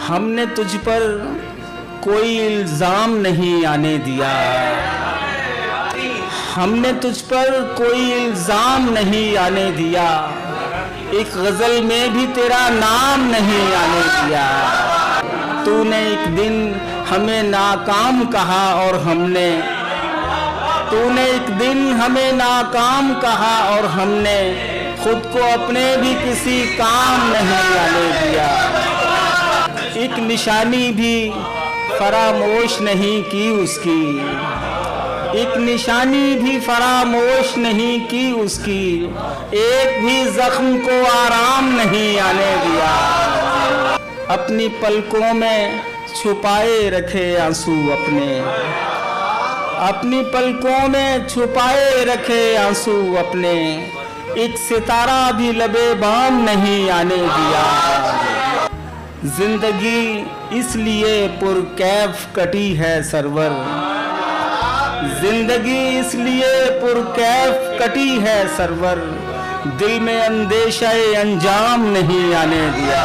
हमने तुझ पर कोई इल्जाम नहीं आने दिया, हमने तुझ पर कोई इल्जाम नहीं आने दिया, एक गजल में भी तेरा नाम नहीं आने दिया। तूने एक दिन हमें नाकाम कहा और हमने, तूने एक दिन हमें नाकाम कहा और हमने खुद को अपने भी किसी काम नहीं आने दिया। एक निशानी भी फरामोश नहीं की उसकी, एक निशानी भी फरामोश नहीं की उसकी, एक भी जख्म को आराम नहीं आने दिया। अपनी पलकों में छुपाए रखे आंसू अपने, अपनी पलकों में छुपाए रखे आंसू अपने, एक सितारा भी लबे बाम नहीं आने दिया। जिंदगी इसलिए पुरकैफ कटी है सरवर, जिंदगी इसलिए पुरकैफ कटी है सरवर, दिल में अंदेशा अंजाम नहीं आने दिया।